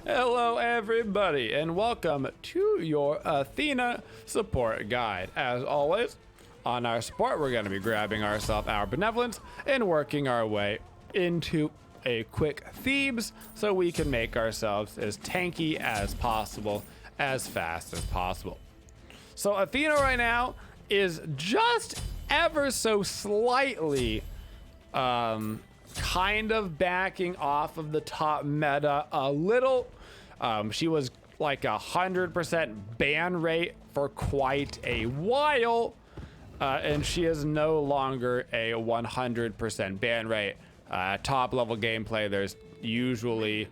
Hello everybody and welcome to your Athena support guide. As always, on our support we're going to be grabbing ourselves our benevolence and working our way into a quick Thebes so we can make ourselves as tanky as possible, as fast as possible. So Athena right now is just ever so slightly kind of backing off of the top meta a little. She was like 100% ban rate for quite a while, and she is no longer a 100% ban rate. Top level gameplay, there's usually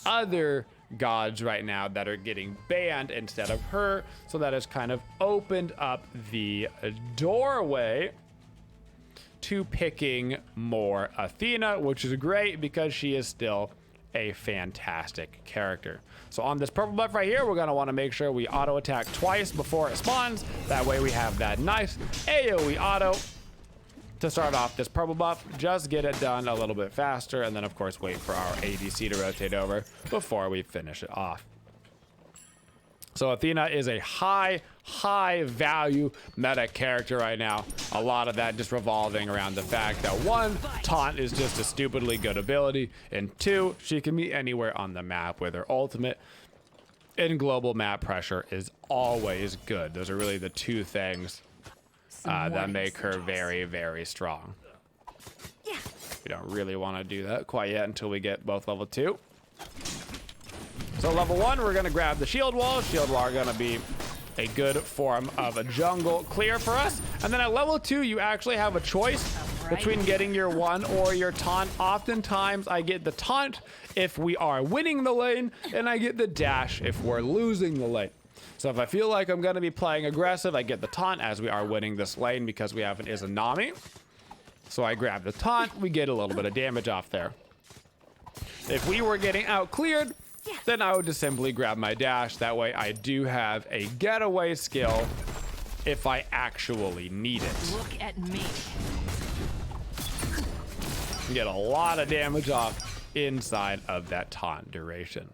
other gods right now that are getting banned instead of her, so that has kind of opened up the doorway to picking more Athena, which is great because she is still a fantastic character. So on this purple buff right here, we're gonna wanna make sure we auto attack twice before it spawns. That way we have that nice AoE auto to start off this purple buff. Just get it done a little bit faster, and then of course wait for our ADC to rotate over before we finish it off. So Athena is a high value meta character right now. A lot of that just revolving around the fact that one, taunt is just a stupidly good ability, and two, she can be anywhere on the map with her ultimate, and global map pressure is always good. Those are really the two things that make her very strong. We don't really want to do that quite yet until we get both level 2. So level 1, we're going to grab the shield wall. Shield wall are going to be a good form of a jungle clear for us. And then at level 2, you actually have a choice between getting your 1 or your taunt. Oftentimes, I get the taunt if we are winning the lane, and I get the dash if we're losing the lane. So if I feel like I'm going to be playing aggressive, I get the taunt as we are winning this lane because we have an Izanami. So I grab the taunt, we get a little bit of damage off there. If we were getting out cleared, then I would just simply grab my dash. That way I do have a getaway skill if I actually need it. Look at me. Get a lot of damage off inside of that taunt duration.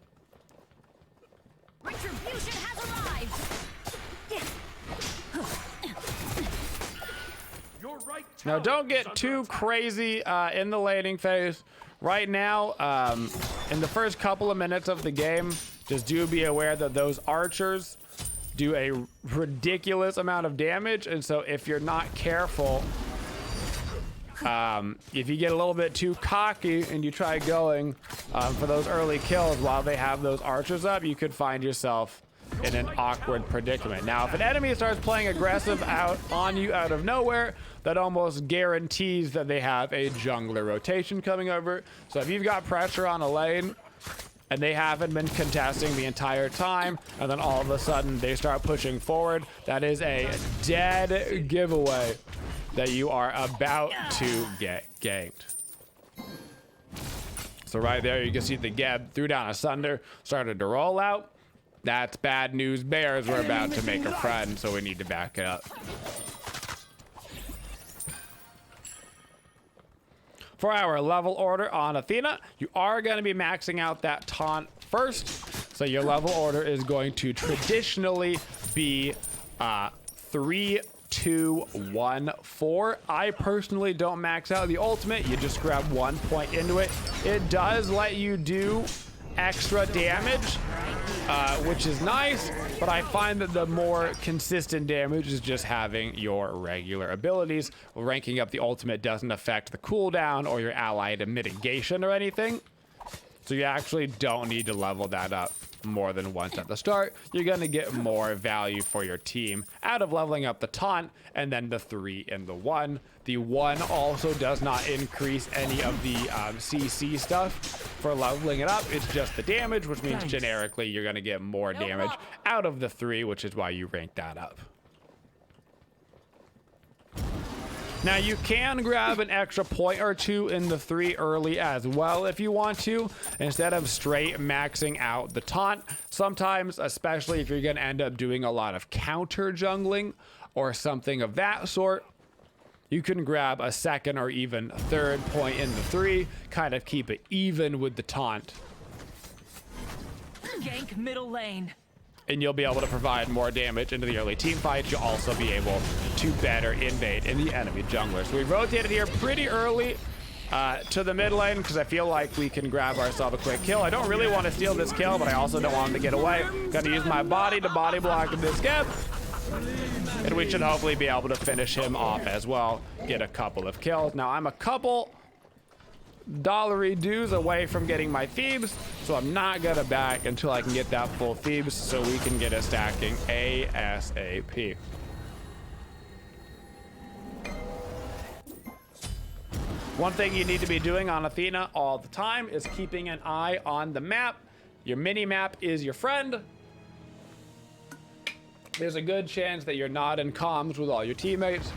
Retribution has arrived. Now don't get too crazy in the laning phase. Right now, in the first couple of minutes of the game, just do be aware that those archers do a ridiculous amount of damage, and so if you're not careful, if you get a little bit too cocky and you try going for those early kills while they have those archers up, you could find yourself in an awkward predicament. Now, if an enemy starts playing aggressive out on you out of nowhere, that almost guarantees that they have a jungler rotation coming over. So if you've got pressure on a lane and they haven't been contesting the entire time, and then all of a sudden they start pushing forward, that is a dead giveaway that you are about to get ganked. So right there, you can see the Geb threw down a Sunder, started to roll out. That's bad news bears. We're about to make a friend, so we need to back it up. For our level order on Athena, you are going to be maxing out that taunt first. So your level order is going to traditionally be 3, 2, 1, 4. I personally don't max out the ultimate. You just grab 1 point into it. It does let you do extra damage, which is nice, but I find that the more consistent damage is just having your regular abilities. Ranking up the ultimate doesn't affect the cooldown or your allied mitigation or anything, so you actually don't need to level that up more than once at the start. You're going to get more value for your team out of leveling up the taunt and then the 3 and the 1. The 1 also does not increase any of the CC stuff for leveling it up. It's just the damage, which means generically you're going to get more damage out of the 3, which is why you rank that up. Now you can grab an extra point or 2 in the 3 early as well if you want to, instead of straight maxing out the taunt. Sometimes, especially if you're going to end up doing a lot of counter jungling or something of that sort, you can grab a second or even third point in the 3, kind of keep it even with the taunt. Gank middle lane. And you'll be able to provide more damage into the early team fights. You'll also be able to better invade in the enemy jungler. So we rotated here pretty early to the mid lane because I feel like we can grab ourselves a quick kill. I don't really want to steal this kill, but I also don't want him to get away. Gonna use my body to body block this Geb. And we should hopefully be able to finish him off as well. Get a couple of kills. Now I'm a couple dollary dues away from getting my Thebes, so I'm not gonna back until I can get that full Thebes so we can get a stacking ASAP. One thing you need to be doing on Athena all the time is keeping an eye on the map. Your mini map is your friend. There's a good chance that you're not in comms with all your teammates,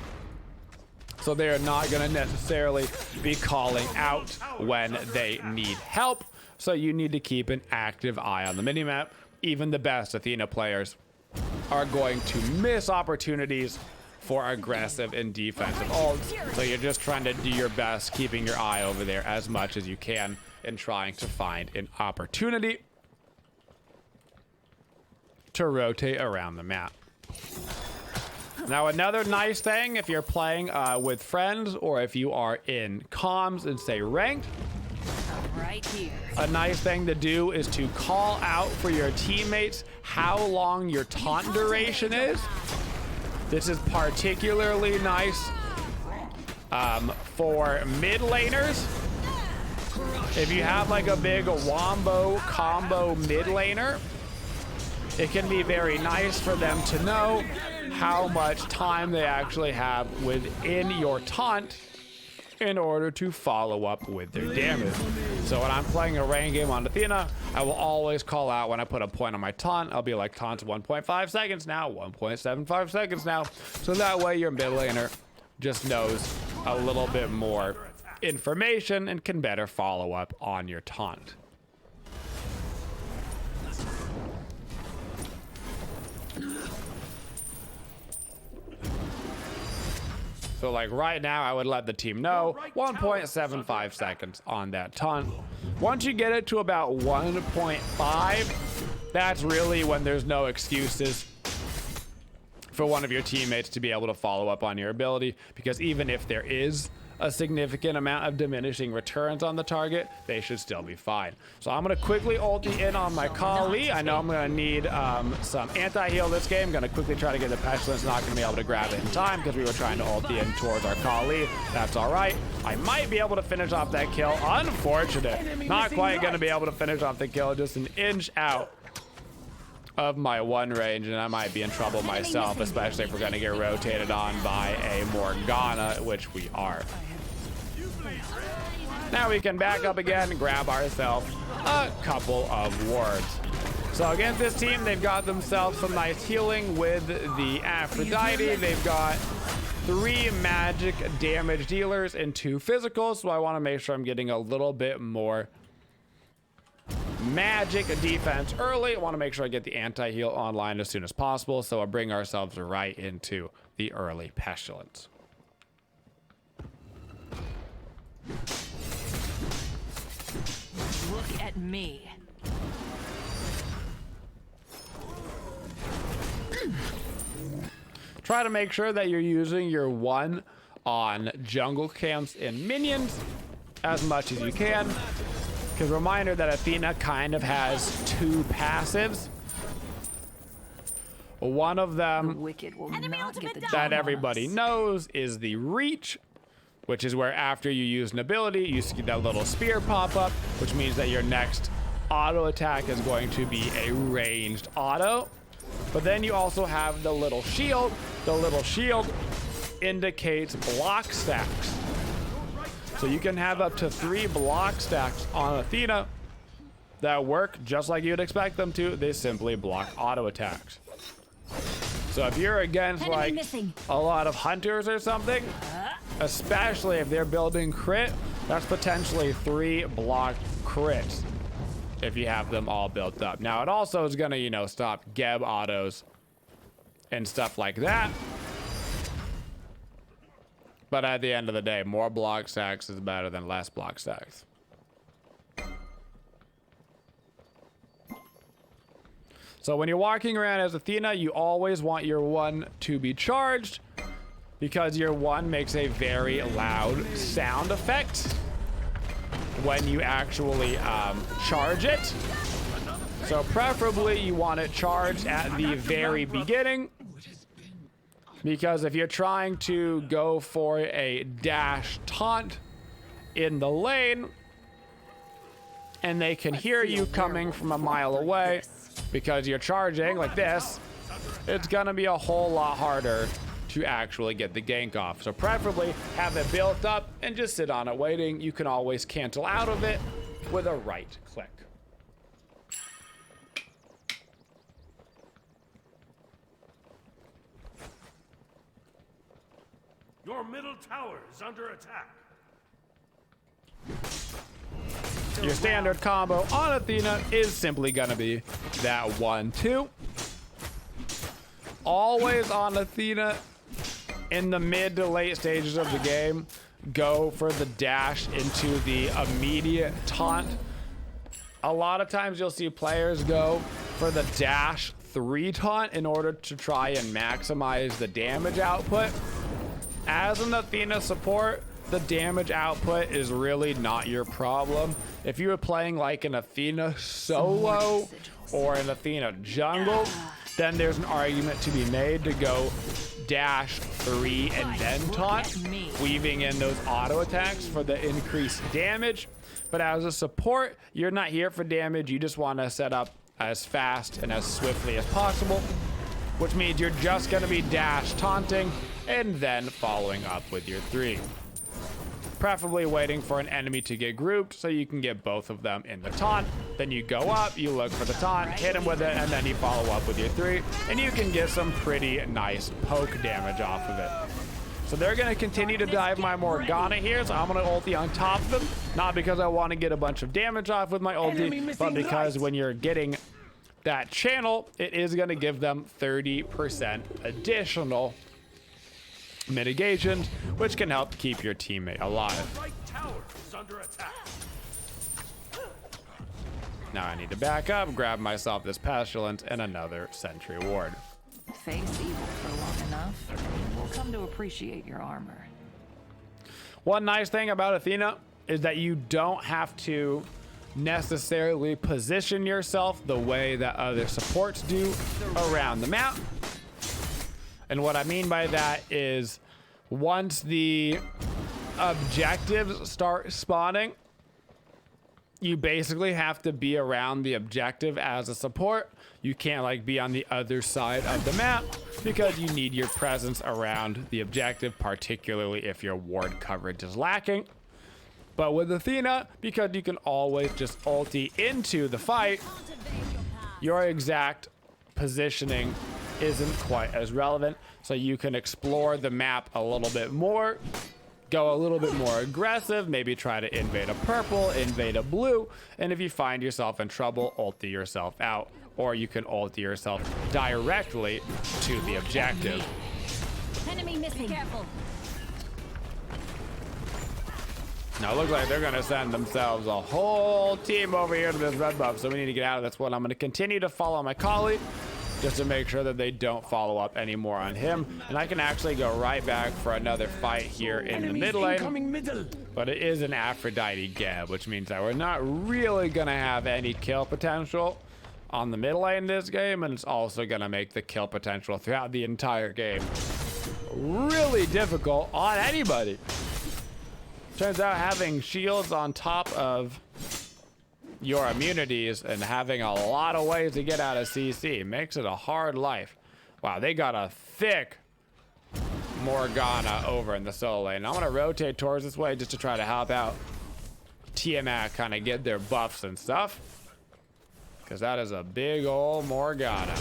so they are not going to necessarily be calling out when they need help. So you need to keep an active eye on the minimap. Even the best Athena players are going to miss opportunities for aggressive and defensive ults. So you're just trying to do your best, keeping your eye over there as much as you can and trying to find an opportunity to rotate around the map. Now, another nice thing if you're playing with friends or if you are in comms and say ranked, Right here. a nice thing to do is to call out for your teammates how long your taunt duration is. This is particularly nice for mid laners. If you have like a big wombo combo mid laner, it can be very nice for them to know how much time they actually have within your taunt in order to follow up with their damage. So when I'm playing a ranked game on Athena, I will always call out when I put a point on my taunt. I'll be like, taunt's 1.5 seconds now, 1.75 seconds now. So that way your mid laner just knows a little bit more information and can better follow up on your taunt. So like right now, I would let the team know 1.75 seconds on that taunt. Once you get it to about 1.5, that's really when there's no excuses for one of your teammates to be able to follow up on your ability, because even if there is a significant amount of diminishing returns on the target, they should still be fine. So I'm gonna quickly ulti in on my Kali. I know I'm gonna need some anti-heal this game. I'm gonna quickly try to get the Pestilence. Not gonna be able to grab it in time because we were trying to ulti in towards our Kali. That's all right. I might be able to finish off that kill. Unfortunate. Not quite gonna be able to finish off the kill. Just an inch out of my one range, and I might be in trouble myself, especially if we're gonna get rotated on by a Morgana, which we are. Now we can back up again and grab ourselves a couple of wards. So against this team, they've got themselves some nice healing with the Aphrodite. They've got 3 magic damage dealers and 2 physicals, so I want to make sure I'm getting a little bit more magic defense early. I want to make sure I get the anti-heal online as soon as possible, so I'll bring ourselves right into the early Pestilence. Look at me. Try to make sure that you're using your 1 on jungle camps and minions as much as you can. Because reminder that Athena kind of has 2 passives. One of them Wicked will not get the that everybody knows is the reach, which is where after you use an ability, you see that little spear pop up, which means that your next auto attack is going to be a ranged auto. But then you also have the little shield. The little shield indicates block stacks. So you can have up to 3 block stacks on Athena that work just like you'd expect them to. They simply block auto attacks. So if you're against like a lot of hunters or something, especially if they're building crit, that's potentially 3 blocked crits if you have them all built up. Now it also is gonna, you know, stop Geb autos and stuff like that. But at the end of the day, more block stacks is better than less block stacks. So when you're walking around as Athena, you always want your one to be charged because your one makes a very loud sound effect when you actually charge it. So preferably you want it charged at the very beginning, because if you're trying to go for a dash taunt in the lane and they can hear you coming from a mile away because you're charging like this, it's gonna be a whole lot harder to actually get the gank off. So preferably have it built up and just sit on it waiting. You can always cancel out of it with a right click. Your middle tower is under attack. Your standard combo on Athena is simply gonna be that 1-2. Always on Athena in the mid to late stages of the game, go for the dash into the immediate taunt. A lot of times you'll see players go for the dash 3 taunt in order to try and maximize the damage output. As an Athena support, the damage output is really not your problem. If you were playing like an Athena solo or an Athena jungle, then there's an argument to be made to go dash 3 and then taunt, weaving in those auto attacks for the increased damage. But as a support, you're not here for damage. You just want to set up as fast and as swiftly as possible, which means you're just going to be dash taunting and then following up with your 3. Preferably waiting for an enemy to get grouped so you can get both of them in the taunt. Then you go up, you look for the taunt, hit him with it, and then you follow up with your 3, and you can get some pretty nice poke damage off of it. So they're going to continue to dive my Morgana here, so I'm going to ulti on top of them. Not because I want to get a bunch of damage off with my ulti, but because when you're getting that channel, it is going to give them 30% additional mitigations, which can help keep your teammate alive. Right tower is under attack. Now I need to back up, grab myself this pestilence and another sentry ward. Face evil for long enough, and we'll come to appreciate your armor. One nice thing about Athena is that you don't have to necessarily position yourself the way that other supports do around the map. And what I mean by that is once the objectives start spawning, you basically have to be around the objective as a support. You can't like be on the other side of the map because you need your presence around the objective, particularly if your ward coverage is lacking. But with Athena, because you can always just ulti into the fight, your exact positioning isn't quite as relevant, so you can explore the map a little bit more, go a little bit more aggressive, maybe try to invade a purple, invade a blue, and if you find yourself in trouble, ulti yourself out, or you can ulti yourself directly to the objective. Enemy missing. Be careful. Now it looks like they're gonna send themselves a whole team over here to this red buff, so we need to get out of this one. I'm gonna continue to follow my colleague just to make sure that they don't follow up anymore on him. And I can actually go right back for another fight here in the mid lane. But it is an Aphrodite Geb, which means that we're not really gonna have any kill potential on the mid lane this game, and it's also gonna make the kill potential throughout the entire game really difficult on anybody. Turns out having shields on top of your immunities and having a lot of ways to get out of CC makes it a hard life. Wow, they got a thick Morgana over in the solo lane. I'm gonna rotate towards this way just to try to help out Tiamat kind of get their buffs and stuff, because that is a big old Morgana.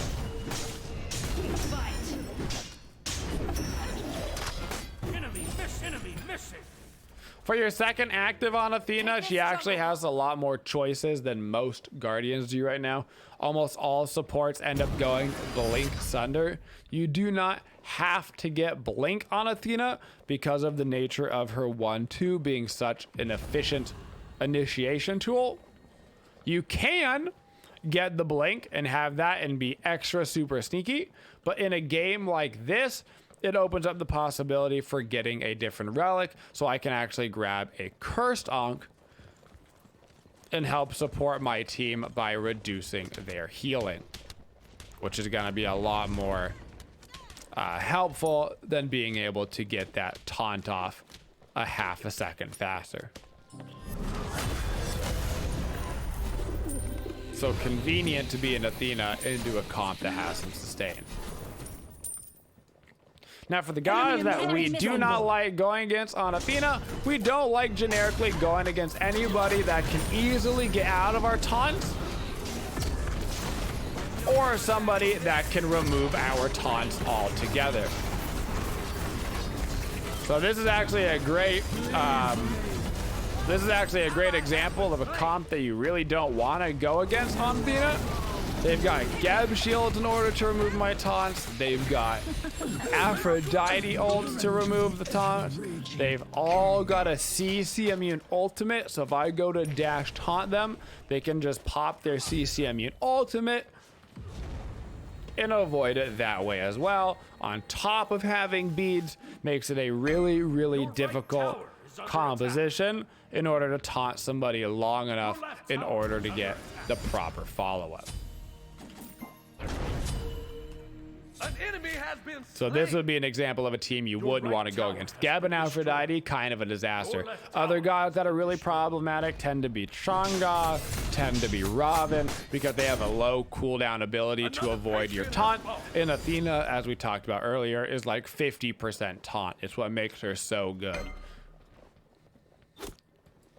Enemy missing. For your second active on Athena, she actually has a lot more choices than most Guardians do right now. Almost all supports end up going Blink Sunder. You do not have to get Blink on Athena because of the nature of her 1-2 being such an efficient initiation tool. You can get the Blink and have that and be extra super sneaky, but in a game like this, it opens up the possibility for getting a different relic, so I can actually grab a cursed Ankh and help support my team by reducing their healing, which is going to be a lot more helpful than being able to get that taunt off a half a second faster. So convenient to be an Athena into a comp that has some sustain. Now, for the guys that we do not like going against on Athena, we don't like generically going against anybody that can easily get out of our taunts, or somebody that can remove our taunts altogether. So this is actually a great example of a comp that you really don't want to go against on Athena. They've got Geb shields in order to remove my taunts. They've got Aphrodite ults to remove the taunts. They've all got a CC immune ultimate. So if I go to dash taunt them, they can just pop their CC immune ultimate and avoid it that way as well. On top of having beads, makes it a really, really difficult composition in order to taunt somebody long enough in order to get the proper follow-up. An enemy has been So this would be an example of a team you wouldn't want to go against. Geb and Aphrodite, kind of a disaster. Other guys that are really problematic tend to be Chang'e, tend to be Robin, because they have a low cooldown ability to avoid your taunt. And Athena, as we talked about earlier, is like 50% taunt. It's what makes her so good.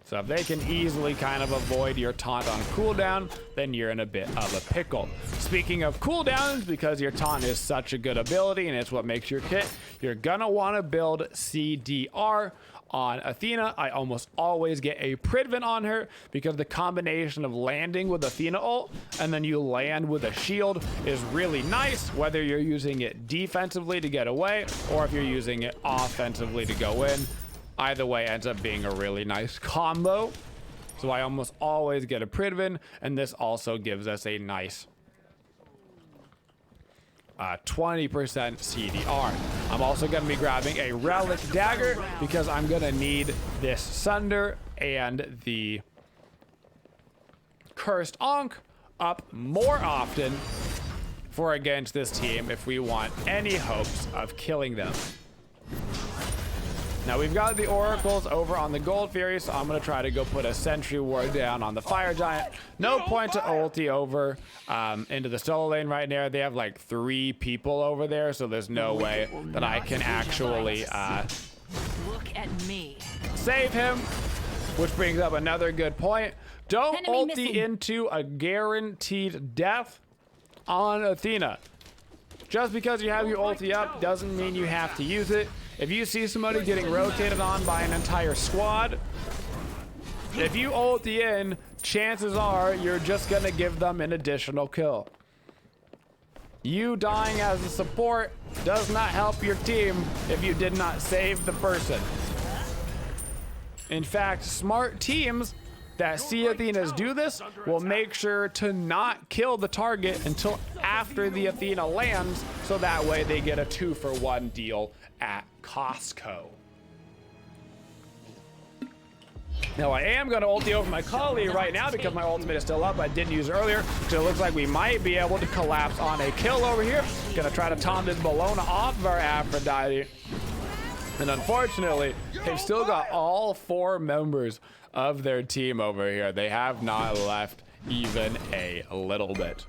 So if they can easily kind of avoid your taunt on cooldown, then you're in a bit of a pickle. Speaking of cooldowns, because your taunt is such a good ability and it's what makes your kit, you're gonna want to build CDR on Athena. I almost always get a Pridven on her because the combination of landing with Athena ult and then you land with a shield is really nice, whether you're using it defensively to get away or if you're using it offensively to go in. Either way ends up being a really nice combo. So I almost always get a Pridven, and this also gives us a nice 20% CDR. I'm also going to be grabbing a Relic Dagger because I'm going to need this Sunder and the Cursed Ankh up more often for against this team if we want any hopes of killing them. Now we've got the oracles over on the Gold Fury, so I'm gonna try to go put a sentry ward down on the Fire Giant. No point to ulti over into the solo lane right now. They have like 3 people over there, so there's no way that I can actually Look at me. save him, which brings up another good point. Don't Enemy ulti missing. into a guaranteed death on Athena. Just because you have your ulti up doesn't mean you have to use it. If you see somebody getting rotated on by an entire squad, if you ulti in, chances are you're just gonna give them an additional kill. You dying as a support does not help your team if you did not save the person. In fact, smart teams that see Athenas do this will make sure to not kill the target until after the Athena lands, so that way they get a 2-for-1 deal at Costco. Now I am going to ulti over my Kali right now because my ultimate is still up. I didn't use it earlier, so it looks like we might be able to collapse on a kill over here. Gonna try to taunt this Bologna off of our Aphrodite. And unfortunately, they've still got all 4 members of their team over here. They have not left even a little bit.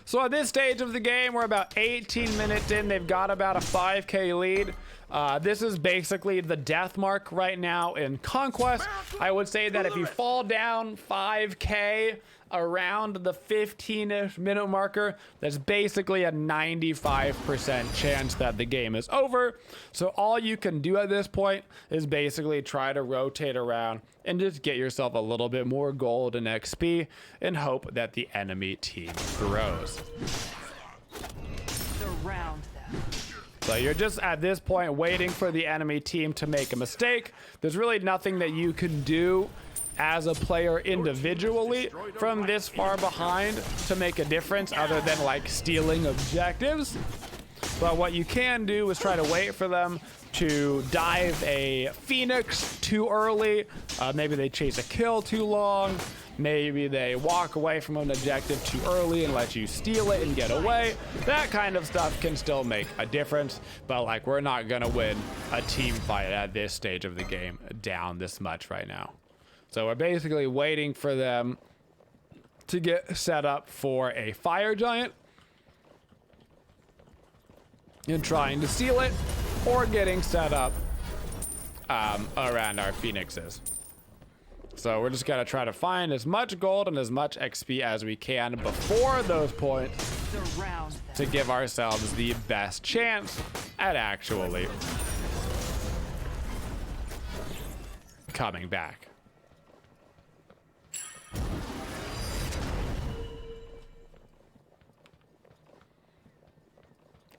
So at this stage of the game, we're about 18 minutes in. They've got about a 5k lead. This is basically the death mark right now in Conquest. I would say that if you fall down 5k, around the 15-ish minute marker, there's basically a 95% chance that the game is over. So all you can do at this point is basically try to rotate around and just get yourself a little bit more gold and XP and hope that the enemy team grows. Surround them. So you're just at this point waiting for the enemy team to make a mistake. There's really nothing that you can do as a player individually from this far behind to make a difference other than like stealing objectives. But what you can do is try to wait for them to dive a Phoenix too early. Maybe they chase a kill too long. Maybe they walk away from an objective too early and let you steal it and get away. That kind of stuff can still make a difference, but like we're not gonna win a team fight at this stage of the game down this much right now. So we're basically waiting for them to get set up for a fire giant and trying to steal it, or getting set up around our Phoenixes. So we're just gonna try to find as much gold and as much XP as we can before those points to give ourselves the best chance at actually coming back.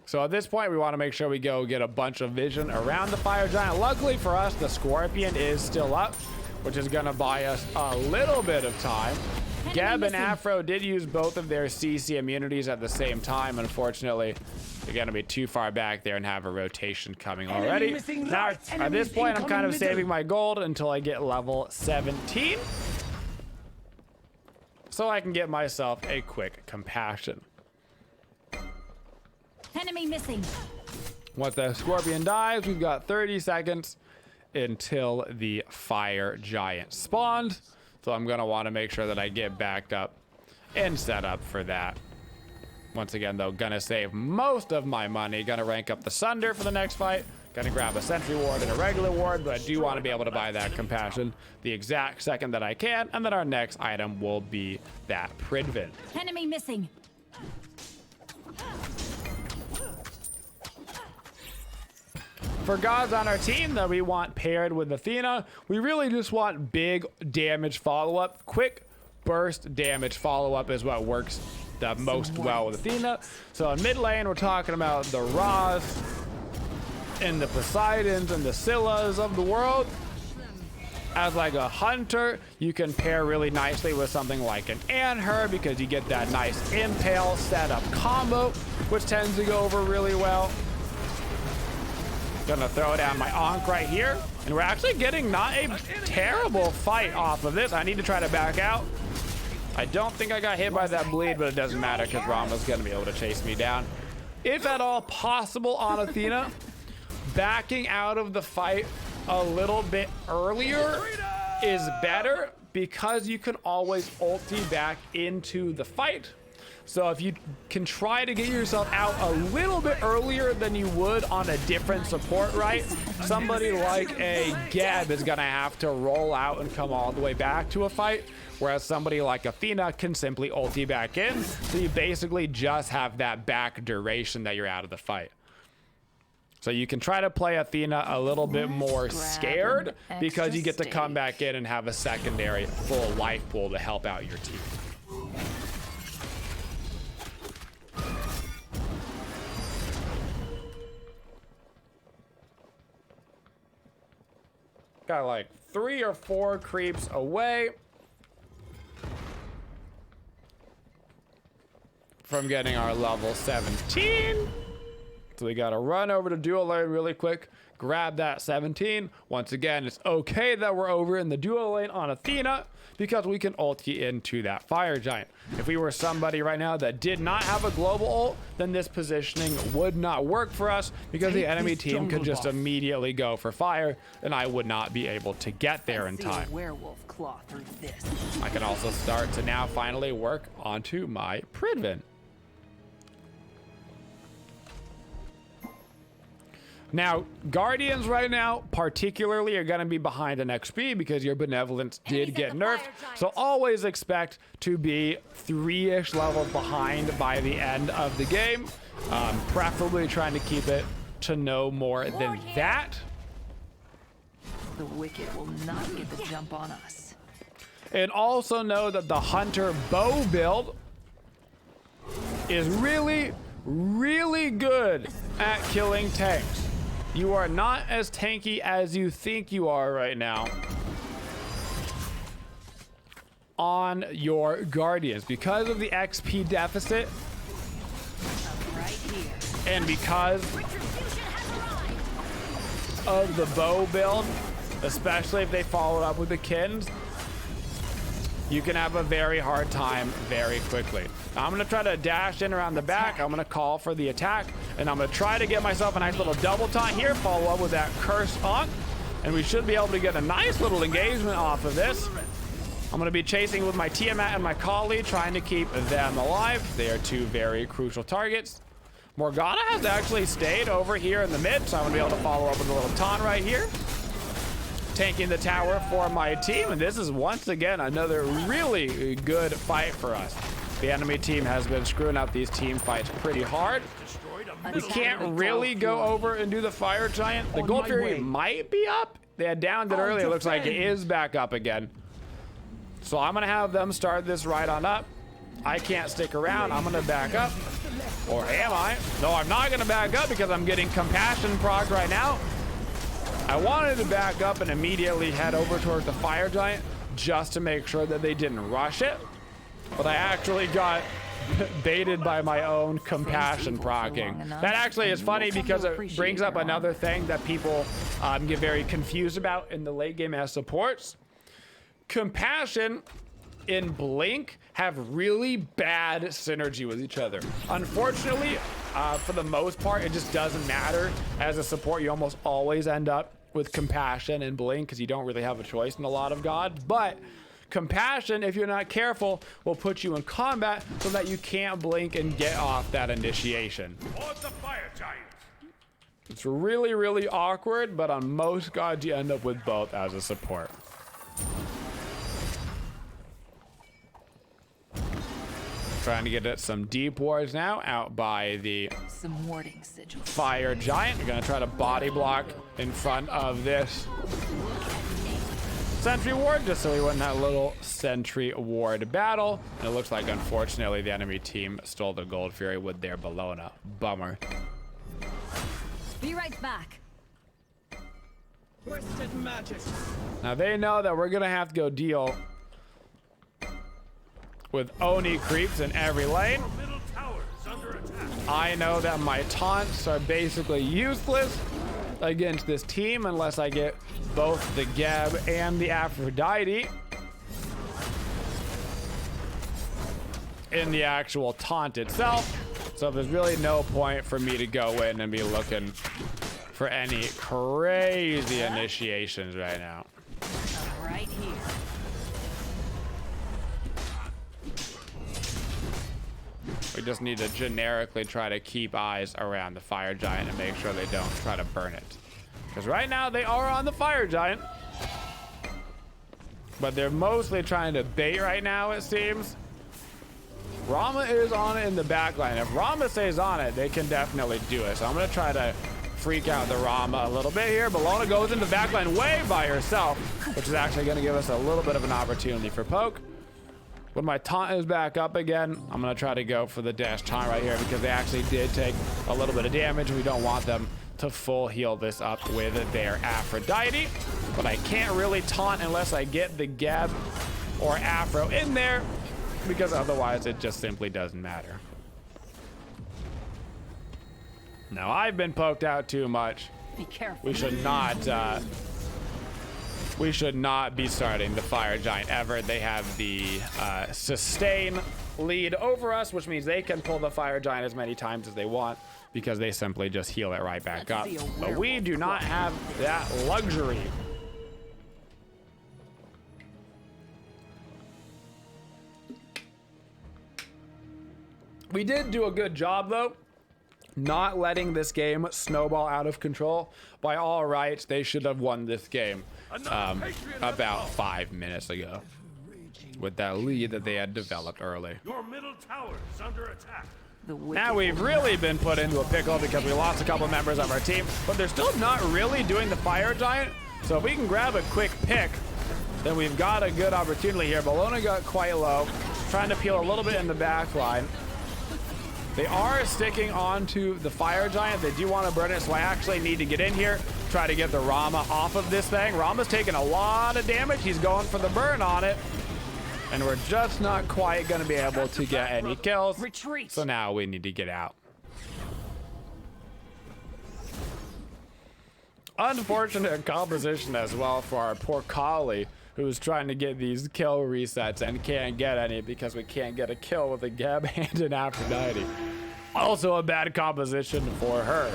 So at this point, we want to make sure we go get a bunch of vision around the fire giant. Luckily for us, the scorpion is still up, which is going to buy us a little bit of time. Geb and Afro did use both of their CC immunities at the same time. Unfortunately, they're going to be too far back there and have a rotation coming already. Now, at this point, I'm kind of saving my gold until I get level 17, so I can get myself a quick compassion. Enemy missing. Once the scorpion dies, we've got 30 seconds until the fire giant spawns. So I'm gonna want to make sure that I get back up and set up for that. Once again, though, gonna save most of my money. Gonna rank up the Sunder for the next fight. Gonna grab a sentry ward and a regular ward, but I do want to be able to buy that compassion the exact second that I can. And then our next item will be that Pridvin. Enemy missing. For gods on our team that we want paired with Athena, we really just want big damage follow-up. Quick burst damage follow-up is what works the most well with Athena. So in mid lane, we're talking about the Ra's and the Poseidons and the Scyllas of the world. As like a hunter, you can pair really nicely with something like an Anhur because you get that nice impale setup combo, which tends to go over really well. Gonna throw down my Ankh right here, and we're actually getting not a terrible fight off of this. I need to try to back out. I don't think I got hit by that bleed, but it doesn't matter because Rama's gonna be able to chase me down. If at all possible on Athena, backing out of the fight a little bit earlier is better because you can always ulti back into the fight. So if you can try to get yourself out a little bit earlier than you would on a different support, right? Somebody like a Geb is gonna have to roll out and come all the way back to a fight, whereas somebody like Athena can simply ulti back in. So you basically just have that back duration that you're out of the fight. So you can try to play Athena a little bit more scared because you get to come back in and have a secondary full life pool to help out your team. Got like 3 or 4 creeps away from getting our level 17. So we gotta run over to dual lane really quick, grab that 17. Once again, it's okay that we're over in the dual lane on Athena because we can ulti into that fire giant. If we were somebody right now that did not have a global ult, then this positioning would not work for us because the enemy team could just immediately go for fire and I would not be able to get there in time. Werewolf claw through this. I can also start to now finally work onto my Pridvin. Now, Guardians right now, particularly, are going to be behind an XP because your Benevolence did get nerfed. So always expect to be 3-ish levels behind by the end of the game. Preferably trying to keep it to no more than that. The wicked will not get the jump on us. And also know that the Hunter bow build is really, really good at killing tanks. You are not as tanky as you think you are right now on your Guardians because of the XP deficit Right here. and because of the bow build, especially if they follow it up with the Kins. You can have a very hard time very quickly. I'm gonna try to dash in around the back. I'm gonna call for the attack, and I'm gonna try to get myself a nice little double taunt here, follow up with that curse on, and we should be able to get a nice little engagement off of this. I'm gonna be chasing with my Tiamat and my Kali, trying to keep them alive. They are two very crucial targets. Morgana has actually stayed over here in the mid, so I'm gonna be able to follow up with a little taunt right here. Tanking the tower for my team, and this is once again another really good fight for us. The enemy team has been screwing up these team fights pretty hard. We can't really go over and do the fire giant. The Gold Fury might be up. They had downed it earlier. It looks like it is back up again. So I'm gonna have them start this right on up. I can't stick around. I'm gonna back up. Or am I? No, I'm not gonna back up because I'm getting compassion proc right now. I wanted to back up and immediately head over towards the fire giant just to make sure that they didn't rush it. But I actually got baited by my own compassion procking. That actually is funny because it brings up another thing that people get very confused about in the late game as supports. Compassion in Blink have really bad synergy with each other. Unfortunately, for the most part, it just doesn't matter. As a support, you almost always end up with Compassion and Blink because you don't really have a choice in a lot of gods. But Compassion, if you're not careful, will put you in combat so that you can't blink and get off that initiation. The fire giant. It's really, really awkward, but on most gods, you end up with both as a support. Trying to get at some deep wards now out by the Some warding sigils. fire giant. You're gonna try to body block in front of this sentry ward just so we win that little sentry ward battle. And it looks like, unfortunately, the enemy team stole the Gold Fury with their Bellona. Bummer. Be right back. Twisted magic. Now they know that we're gonna have to go deal with Oni creeps in every lane. Middle tower is under attack. I know that my taunts are basically useless against this team unless I get both the Geb and the Aphrodite in the actual taunt itself. So there's really no point for me to go in and be looking for any crazy initiations right now. Right here. We just need to generically try to keep eyes around the fire giant and make sure they don't try to burn it. Because right now they are on the fire giant, but they're mostly trying to bait right now, it seems. Rama is on it in the back line. If Rama stays on it, they can definitely do it. So I'm going to try to freak out the Rama a little bit here. Bellona goes into back line way by herself, which is actually going to give us a little bit of an opportunity for poke. When my taunt is back up again, I'm going to try to go for the dash taunt right here because they actually did take a little bit of damage. We don't want them to full heal this up with their Aphrodite. But I can't really taunt unless I get the Geb or Afro in there because otherwise it just simply doesn't matter. Now, I've been poked out too much. Be careful. We should not be starting the fire giant ever. They have the sustain lead over us, which means they can pull the fire giant as many times as they want because they simply just heal it right back up. But we do not have that luxury. We did do a good job though not letting this game snowball out of control. By all rights, they should have won this game about 5 minutes ago with that lead that they had developed early. Your middle tower is under attack. Now we've really been put into a pickle because we lost a couple members of our team, but they're still not really doing the fire giant. So if we can grab a quick pick, then we've got a good opportunity here. Bologna got quite low, trying to peel a little bit in the back line. They are sticking onto the fire giant. They do want to burn it, so I actually need to get in here, try to get the Rama off of this thing. Rama's taking a lot of damage. He's going for the burn on it. And we're just not quite going to be able to get any kills. Retreat. So now we need to get out. Unfortunate composition as well for our poor Kali, who's trying to get these kill resets and can't get any because we can't get a kill with a Gab Hand in Aphrodite. Also a bad composition for her.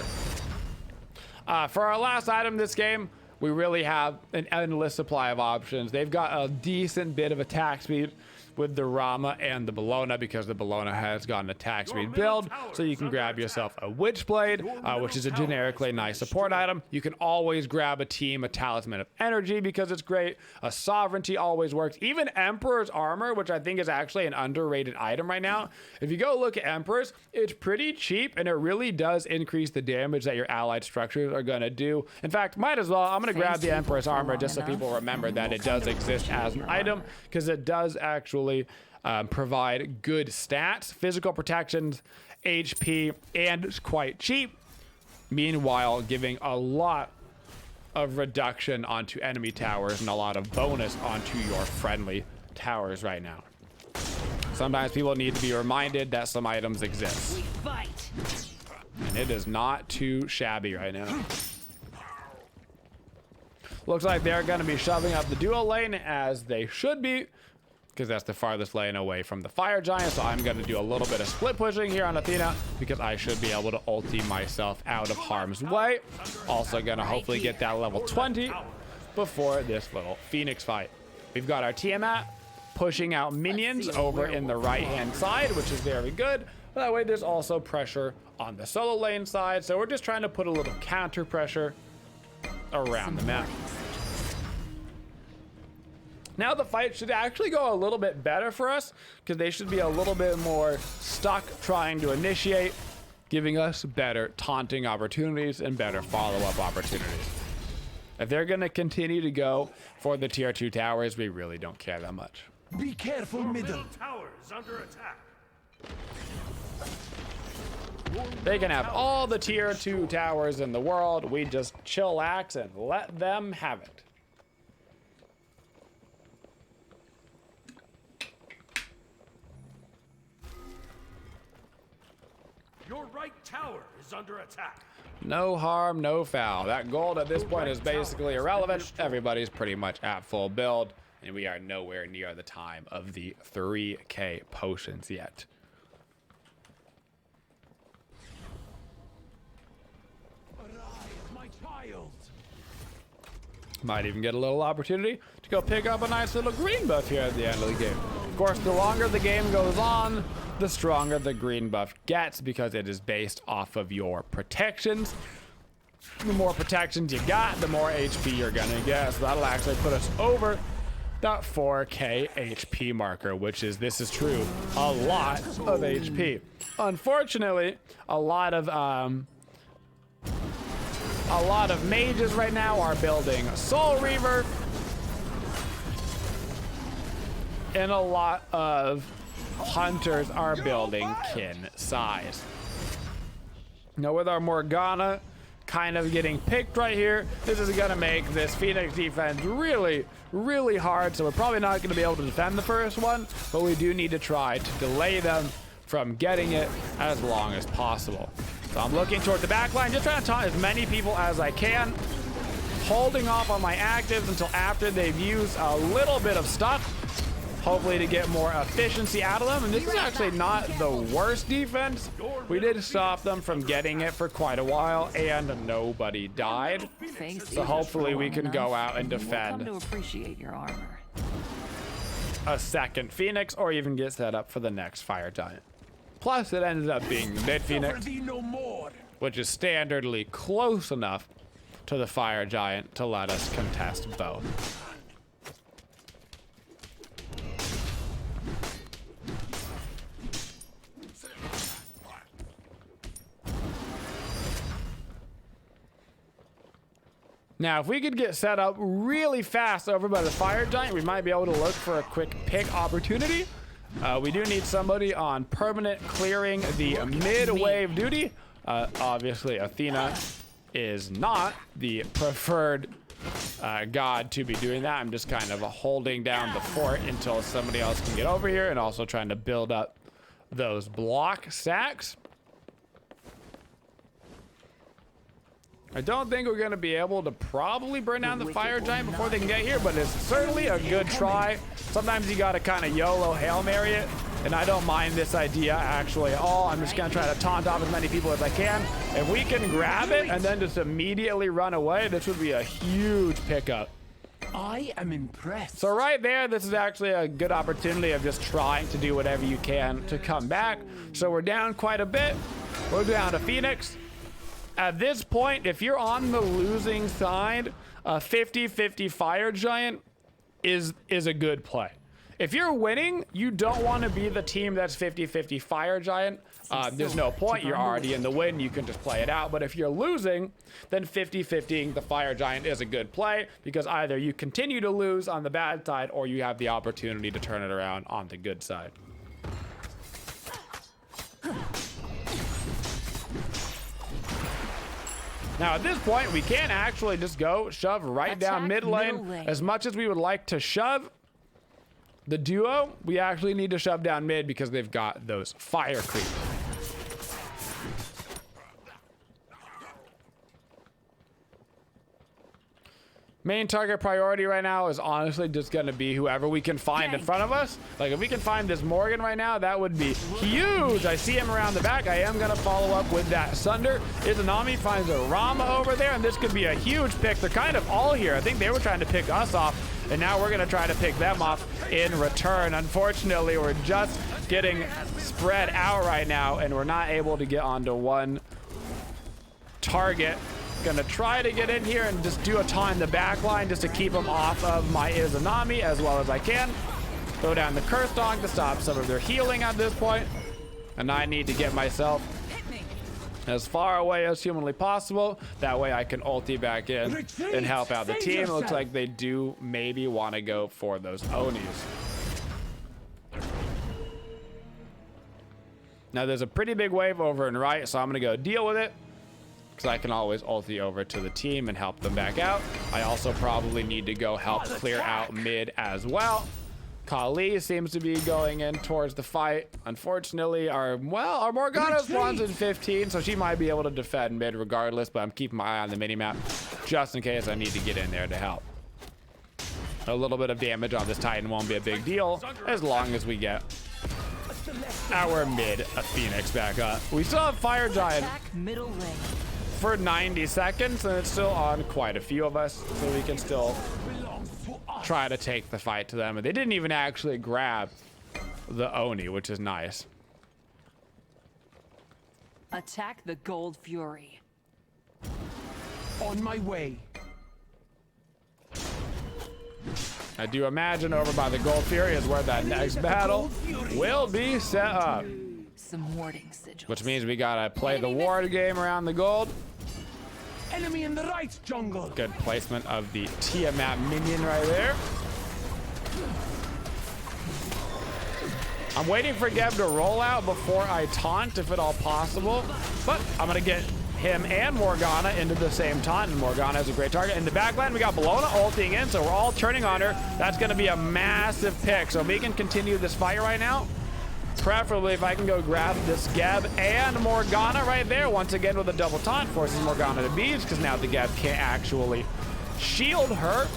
For our last item this game, we really have an endless supply of options. They've got a decent bit of attack speed with the Rama and the Bologna because the Bologna has got an attack speed build, so you can grab yourself a Witchblade, which is a generically nice support item. You can always grab a Talisman of Energy because it's great. A Sovereignty always works. Even Emperor's Armor, which I think is actually an underrated item right now. If you go look at Emperor's, it's pretty cheap and it really does increase the damage that your allied structures are going to do. In fact, might as well, I'm going to grab the Emperor's Armor just so people remember that it does exist as an item because it does actually provide good stats, physical protections, HP, and it's quite cheap. Meanwhile, giving a lot of reduction onto enemy towers and a lot of bonus onto your friendly towers right now. Sometimes people need to be reminded that some items exist. We fight. And it is not too shabby right now. Looks like they're going to be shoving up the dual lane as they should be, because that's the farthest lane away from the fire giant. So I'm going to do a little bit of split pushing here on Athena because I should be able to ulti myself out of harm's way. Also going to hopefully get that level 20 before this little Phoenix fight. We've got our Tiamat pushing out minions over in the right hand side, which is very good. That way there's also pressure on the solo lane side. So we're just trying to put a little counter pressure around the map. Now the fight should actually go a little bit better for us because they should be a little bit more stuck trying to initiate, giving us better taunting opportunities and better follow-up opportunities. If they're going to continue to go for the tier 2 towers, we really don't care that much. Be careful, Your middle. middle tower is under attack. They can have all the tier 2 towers in the world. We just chillax and let them have it. Your right tower is under attack. No harm, no foul. That gold at this point is basically irrelevant. Everybody's pretty much at full build, and we are nowhere near the time of the 3K potions yet. Arise, my child. Might even get a little opportunity to go pick up a nice little green buff here at the end of the game. Of course, the longer the game goes on, the stronger the green buff gets because it is based off of your protections. The more protections you got, the more HP you're gonna get. So that'll actually put us over that 4K HP marker, which is, this is true, a lot of HP. Unfortunately, a lot of mages right now are building Soul Reaver, and a lot of hunters are building Kin Size. Now with our Morgana kind of getting picked right here, this is gonna make this Phoenix defense really, really hard. So we're probably not gonna be able to defend the first one, but we do need to try to delay them from getting it as long as possible. So I'm looking toward the back line, just trying to taunt as many people as I can, holding off on my actives until after they've used a little bit of stuff, hopefully to get more efficiency out of them. And this is actually not the worst defense. We did stop them from getting it for quite a while, and nobody died. So hopefully we can go out and defend Come to appreciate your armor. a second Phoenix, or even get set up for the next Fire Giant. Plus, it ended up being the mid Phoenix. Suffer thee no more. which is standardly close enough to the fire giant to let us contest both. Now, if we could get set up really fast over by the fire giant, we might be able to look for a quick pick opportunity. We do need somebody on permanent clearing the mid-wave duty. Obviously, Athena is not the preferred god to be doing that. I'm just kind of holding down the fort until somebody else can get over here, and also trying to build up those block stacks. I don't think we're going to be able to probably burn down the fire giant before they can get here, but it's certainly a good try. Sometimes you got to kind of YOLO Hail Mary it, and I don't mind this idea actually at all. I'm just going to try to taunt off as many people as I can. If we can grab it and then just immediately run away, this would be a huge pickup. I am impressed. So right there, this is actually a good opportunity of just trying to do whatever you can to come back. So we're down quite a bit. We're down to Phoenix. At this point, if you're on the losing side, a 50-50 fire giant is a good play. If you're winning, you don't want to be the team that's 50-50 fire giant. There's no point. You're already in the win. You can just play it out. But if you're losing, then 50-50ing the fire giant is a good play, because either you continue to lose on the bad side or you have the opportunity to turn it around on the good side. Now at this point, we can actually just go shove right down mid lane. As much as we would like to shove the duo, we actually need to shove down mid because they've got those fire creeps. Main target priority right now is honestly just going to be whoever we can find in front of us. Like if we can find this Morgan right now, that would be huge. I see him around the back. I am going to follow up with that Sunder. Izanami finds a Rama over there, and this could be a huge pick. They're kind of all here. I think they were trying to pick us off, and now we're going to try to pick them off in return. Unfortunately, we're just getting spread out right now, and we're not able to get onto one target. Gonna try to get in here and just do a taunt in the back line just to keep them off of my Izanami as well as I can. Throw down the Curse Dog to stop some of their healing at this point. And I need to get myself as far away as humanly possible. That way I can ulti back in and help out the team. It looks like they do maybe want to go for those Onis. Now there's a pretty big wave over and right, so I'm gonna go deal with it, because I can always ulti over to the team and help them back out. I also probably need to go help clear out mid as well. Kali seems to be going in towards the fight. Unfortunately, our Morgana spawns in 15, so she might be able to defend mid regardless, but I'm keeping my eye on the minimap just in case I need to get in there to help. A little bit of damage on this Titan won't be a big deal as long as we get our mid Phoenix back up. We still have Fire Giant for 90 seconds, and it's still on quite a few of us, so we can still try to take the fight to them. And they didn't even actually grab the Oni, which is nice. Attack the Gold Fury. On my way. I do imagine over by the Gold Fury is where that next battle will be set up. Some warding sigils. Which means we gotta play the ward game around the gold. Enemy in the right, jungle. Good placement of the Tiamat minion right there. I'm waiting for Geb to roll out before I taunt, if at all possible. But I'm gonna get him and Morgana into the same taunt, and Morgana is a great target. In the backline, we got Bellona ulting in, so we're all turning on her. That's gonna be a massive pick. So if we can continue this fight right now, preferably if I can go grab this Geb and Morgana right there, once again with a double taunt, forces Morgana to beach, because now the Geb can't actually shield her.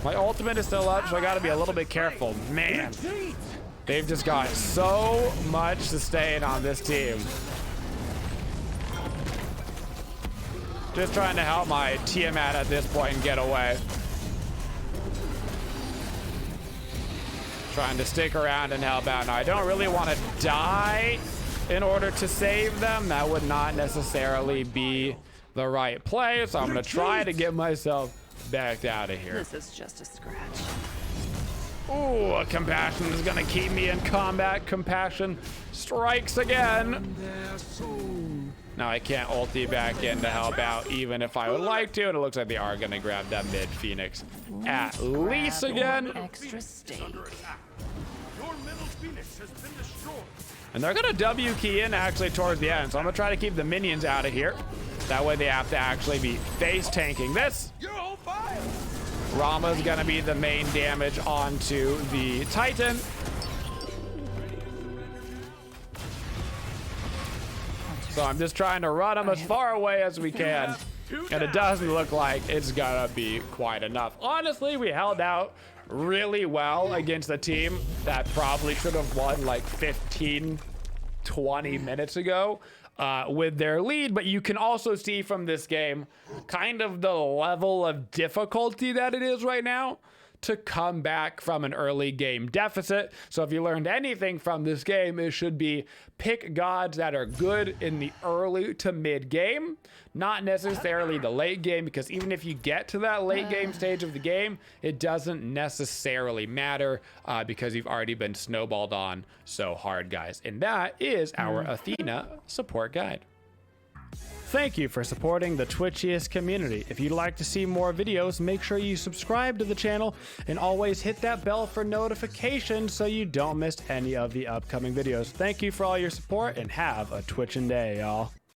My ultimate is still up, so I gotta be a little bit careful. Man, they've just got so much sustain on this team. Just trying to help my Tiamat at this point and get away. Trying to stick around and help out. Now, I don't really want to die in order to save them, that would not necessarily be the right play. So I'm going to try to get myself backed out of here. This is just a scratch. Ooh, a compassion is going to keep me in combat. Compassion strikes again. Now I can't ulti back in to help out even if I would like to. And it looks like they are going to grab that mid Phoenix at least again. Extra steak. Your middle Phoenix has been destroyed. And they're going to W key in actually towards the end. So I'm going to try to keep the minions out of here. That way they have to actually be face tanking this. You're on fire! Rama's going to be the main damage onto the Titan. So I'm just trying to run him as far away as we can. And it doesn't look like it's going to be quite enough. Honestly, we held out really well against a team that probably should have won like 15, 20 minutes ago with their lead. But you can also see from this game kind of the level of difficulty that it is right now to come back from an early game deficit. So if you learned anything from this game, it should be pick gods that are good in the early to mid game, not necessarily the late game, because even if you get to that late game stage of the game, it doesn't necessarily matter because you've already been snowballed on so hard, guys. And that is our Athena support guide. Thank you for supporting the Twitchiest community. If you'd like to see more videos, make sure you subscribe to the channel and always hit that bell for notifications so you don't miss any of the upcoming videos. Thank you for all your support and have a Twitchin' day, y'all.